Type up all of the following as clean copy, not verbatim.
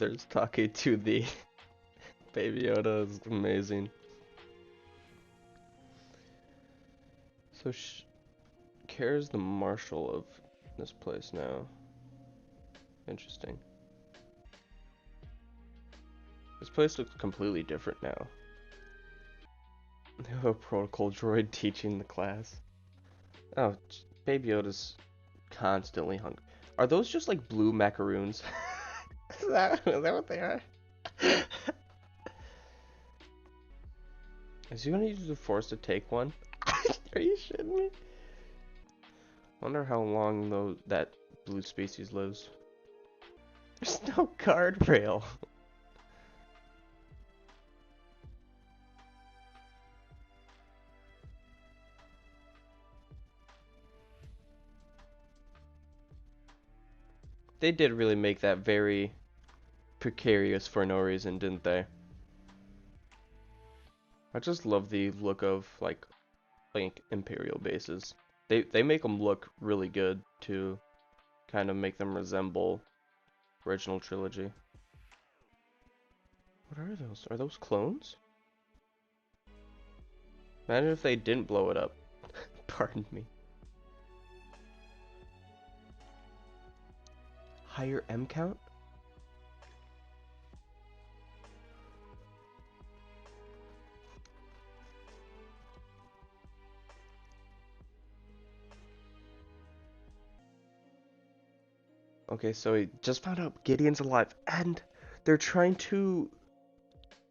Darth's talking to the Baby Yoda is amazing. So Kara's the marshal of this place now. Interesting. This place looks completely different now. They have a protocol droid teaching the class. Oh, Baby Yoda's constantly hungry. Are those just like blue macaroons? Is that what they are? Is he gonna use the Force to take one? Are you shitting me? Wonder how long though that blue species lives. There's no guardrail. They did really make that very precarious for no reason, didn't they? I just love the look of like Imperial bases. They make them look really good to kind of make them resemble original trilogy. What are those? Are those clones? Imagine if they didn't blow it up. Pardon me. Higher M count? Okay, so he just found out Gideon's alive, and they're trying to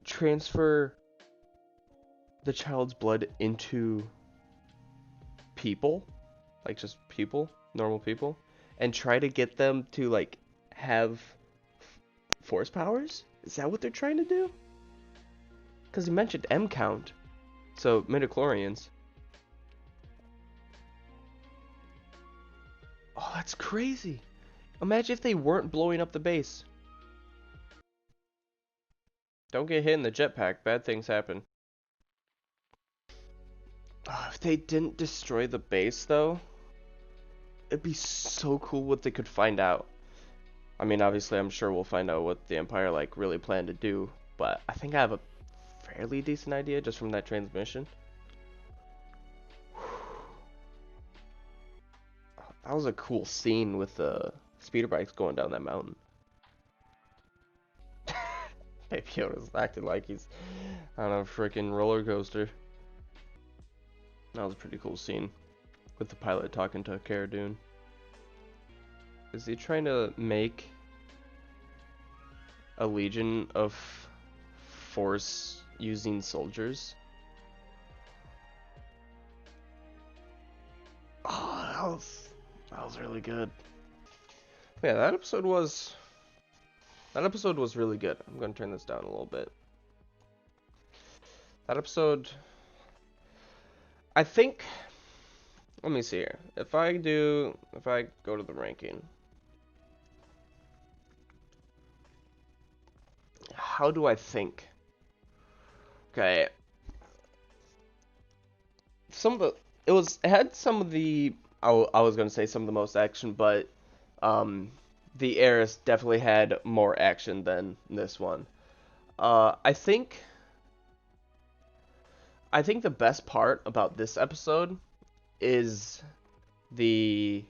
transfer the child's blood into people, like just people, normal people, and try to get them to like have force powers? Is that what they're trying to do? Because he mentioned M count, so midichlorians. Oh, that's crazy. Imagine if they weren't blowing up the base. Don't get hit in the jetpack, bad things happen. Oh, if they didn't destroy the base though, it'd be so cool what they could find out. I mean, obviously I'm sure we'll find out what the Empire like really planned to do, but I think I have a fairly decent idea just from that transmission. That was a cool scene with the speeder bikes going down that mountain. Baby Yoda's acting like he's on a freaking roller coaster. That was a pretty cool scene with the pilot talking to Cara Dune. Is he trying to make a legion of force using soldiers? Oh, that was really good. Yeah, that episode was really good. I'm gonna turn this down a little bit. That episode, I think, let me see here. If I go to the ranking, how do I think? Okay. It had some of the, I was gonna say some of the most action, but the Heiress definitely had more action than this one. I think the best part about this episode is the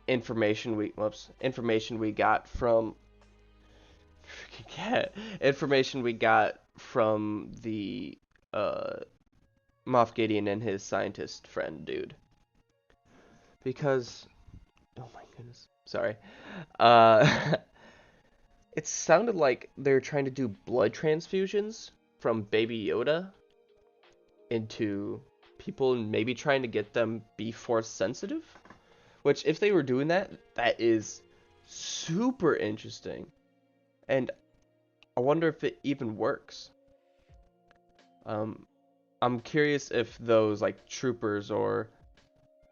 information we got from the Moff Gideon and his scientist friend dude. Because oh my goodness, sorry. It sounded like they're trying to do blood transfusions from Baby Yoda into people and maybe trying to get them be force sensitive. Which, if they were doing that, that is super interesting. And I wonder if it even works. I'm curious if those like troopers or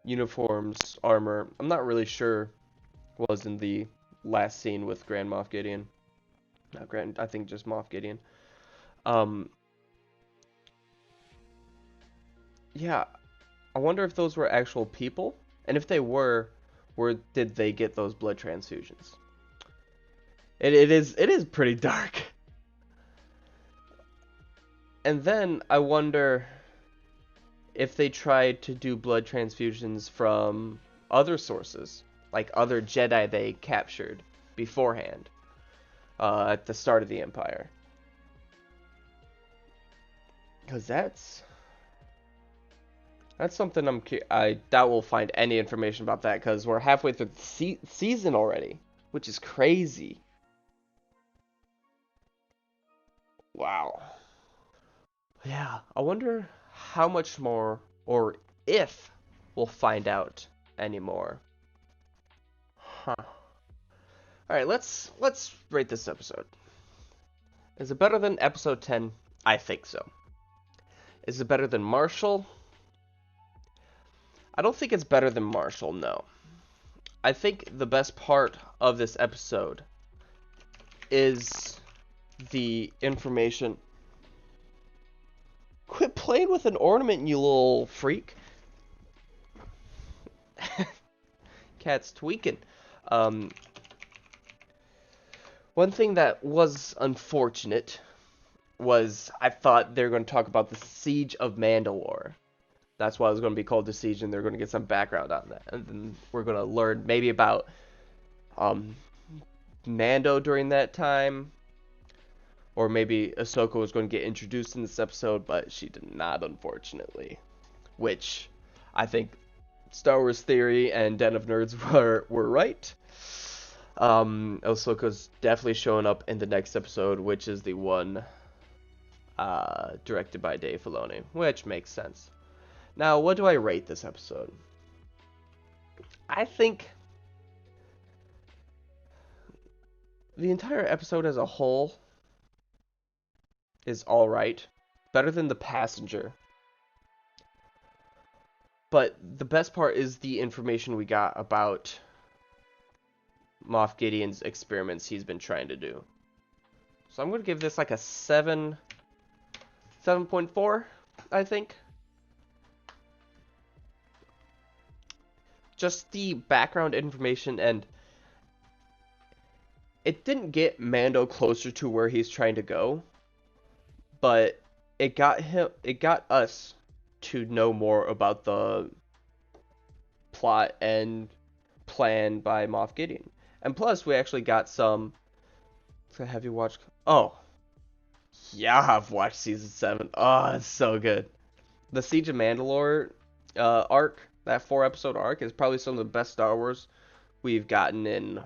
uniforms, armor, I'm not really sure was in the last scene with Grand Moff Gideon. Not Grand, I think just Moff Gideon. Yeah, I wonder if those were actual people, and if they were, where did they get those blood transfusions? It is pretty dark. And then I wonder if they tried to do blood transfusions from other sources, like other Jedi they captured beforehand at the start of the Empire. Because that's something I doubt we'll find any information about that because we're halfway through the season already, which is crazy. Wow. Yeah, I wonder how much more or if we'll find out anymore. Huh. All right, let's rate this episode. Is it better than episode 10? I think so. Is it better than Marshall? I don't think it's better than Marshall, no. I think the best part of this episode is the information. Quit playing with an ornament, you little freak. Cat's tweaking. One thing that was unfortunate was I thought they were going to talk about the Siege of Mandalore. That's why it was going to be called the Siege, and they're going to get some background on that. And then we're going to learn maybe about Mando during that time. Or maybe Ahsoka was going to get introduced in this episode, but she did not, unfortunately. Which I think Star Wars Theory and Den of Nerds were right. Ahsoka's definitely showing up in the next episode, which is the one directed by Dave Filoni, which makes sense. Now, what do I rate this episode? I think the entire episode as a whole is alright. Better than The Passenger. But the best part is the information we got about Moff Gideon's experiments he's been trying to do. So I'm going to give this like a 7.4, I think. Just the background information, and it didn't get Mando closer to where he's trying to go, but it got us to know more about the plot and plan by Moff Gideon. And plus, we actually got some. Have you watched? Oh, yeah, I've watched season 7. Oh, it's so good. The Siege of Mandalore arc, that 4-episode arc, is probably some of the best Star Wars we've gotten in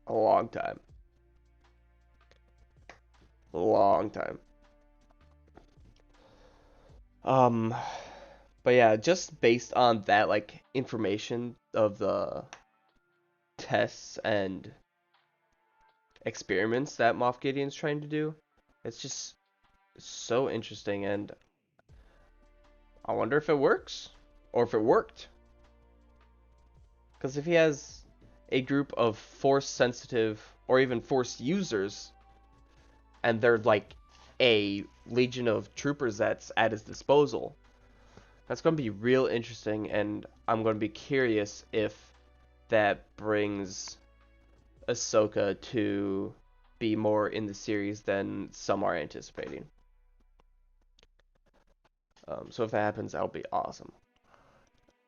a long time. Long time. But yeah, just based on that, like, information of the tests and experiments that Moff Gideon's trying to do, it's just so interesting, and I wonder if it works, or if it worked. Because if he has a group of Force-sensitive, or even Force users, and they're like a legion of troopers that's at his disposal, that's going to be real interesting, and I'm going to be curious if that brings Ahsoka to be more in the series than some are anticipating. So if that happens, that'll be awesome.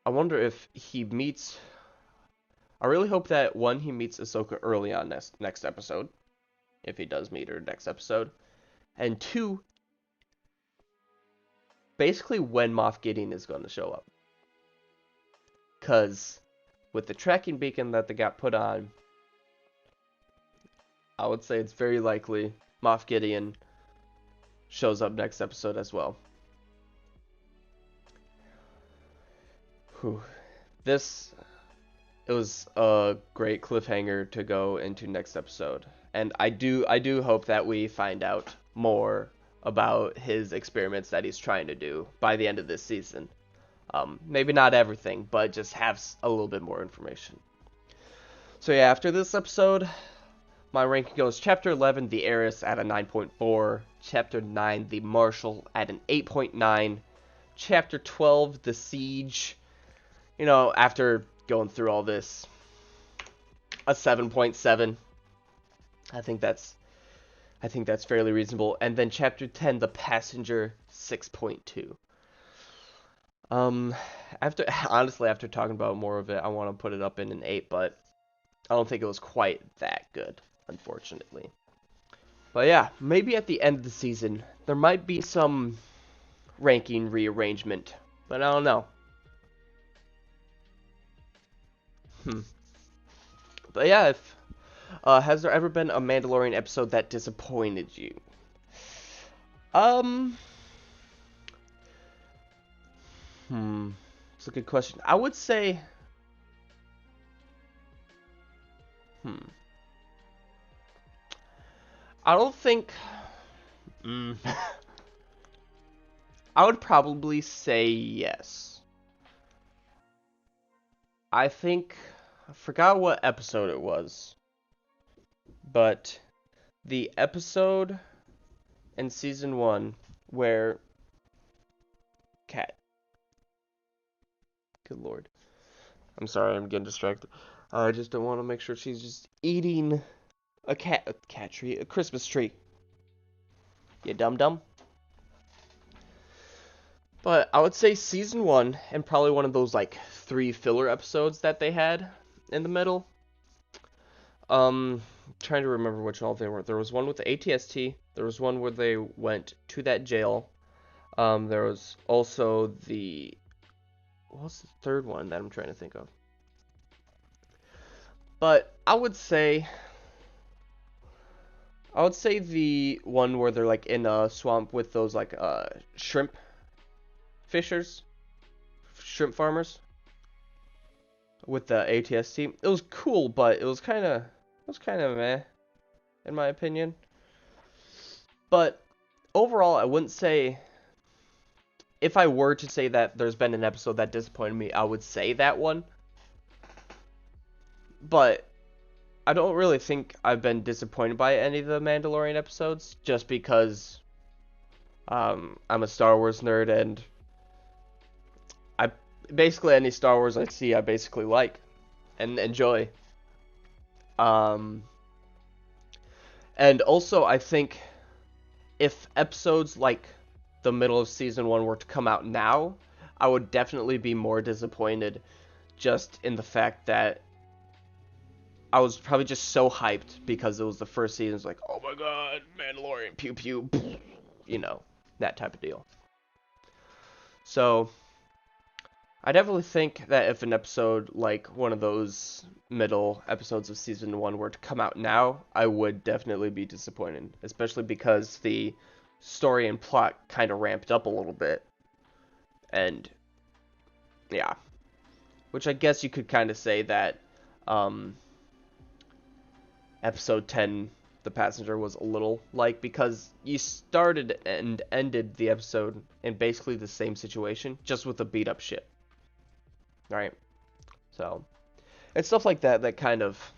I wonder if he meets. I really hope that one, he meets Ahsoka early on next episode, if he does meet her next episode, and two, basically when Moff Gideon is going to show up. Because with the tracking beacon that they got put on, I would say it's very likely Moff Gideon shows up next episode as well. Whew. It was a great cliffhanger to go into next episode. And I do hope that we find out more about his experiments that he's trying to do by the end of this season. Maybe not everything, but just have a little bit more information. So yeah, after this episode, my ranking goes Chapter 11, The Heiress, at a 9.4. Chapter 9, The Marshal, at an 8.9. Chapter 12, The Siege, after going through all this, a 7.7. I think that's I think that's fairly reasonable. And then chapter 10, The Passenger, 6.2. Um, after honestly, after talking about more of it, I want to put it up in an 8, but I don't think it was quite that good, unfortunately. But yeah, maybe at the end of the season, there might be some ranking rearrangement, but I don't know. Hmm. But yeah, if has there ever been a Mandalorian episode that disappointed you? Um, it's a good question. I would say, hmm, I don't think. Mm, I would probably say yes. I think I forgot what episode it was, but the episode in season 1 where cat, good lord, I'm sorry, I'm getting distracted. I just don't want to make sure she's just eating a cat tree, a Christmas tree. You dum dum. But I would say season 1 and probably one of those like 3 filler episodes that they had in the middle. Trying to remember which all they were. There was one with the ATST. There was one where they went to that jail. There was also the what's the third one that I'm trying to think of? But I would say the one where they're like in a swamp with those like shrimp fishers, shrimp farmers with the ATST. It was cool, but it was kind of meh in my opinion. But overall, I wouldn't say if I were to say that there's been an episode that disappointed me, I would say that one. But I don't really think I've been disappointed by any of the Mandalorian episodes, just because I'm a Star Wars nerd and I basically any Star Wars I see I basically like and enjoy. Um, and also I think if episodes like the middle of season 1 were to come out now, I would definitely be more disappointed just in the fact that I was probably just so hyped because it was the first season. It's like, oh my god, Mandalorian, pew pew, that type of deal. So I definitely think that if an episode like one of those middle episodes of season 1 were to come out now, I would definitely be disappointed, especially because the story and plot kind of ramped up a little bit. And yeah, which I guess you could kind of say that um, episode 10, The Passenger, was a little like, because you started and ended the episode in basically the same situation, just with a beat up ship, right? So it's stuff like that that kind of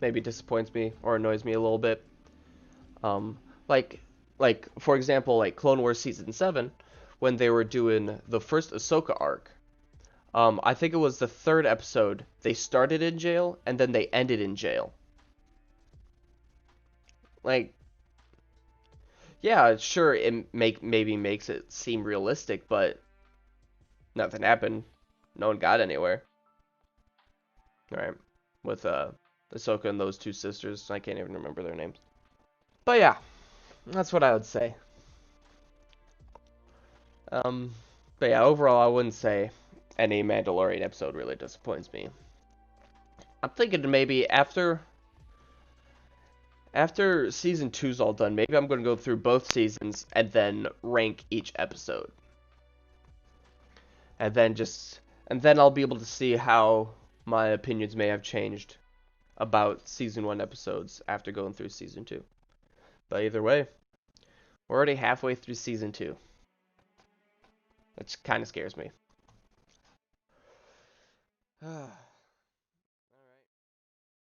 maybe disappoints me or annoys me a little bit. Um, like, like for example, like Clone Wars season 7, when they were doing the first Ahsoka arc. I think it was the third episode. They started in jail and then they ended in jail. Like, yeah, sure, maybe makes it seem realistic, but nothing happened. No one got anywhere. Right? With Ahsoka and those two sisters. I can't even remember their names. But yeah, that's what I would say. Um, but yeah, overall, I wouldn't say any Mandalorian episode really disappoints me. I'm thinking maybe after season two's all done, maybe I'm gonna go through both seasons and then rank each episode, and then I'll be able to see how my opinions may have changed about season 1 episodes after going through season 2. But either way, we're already halfway through season 2, which kind of scares me.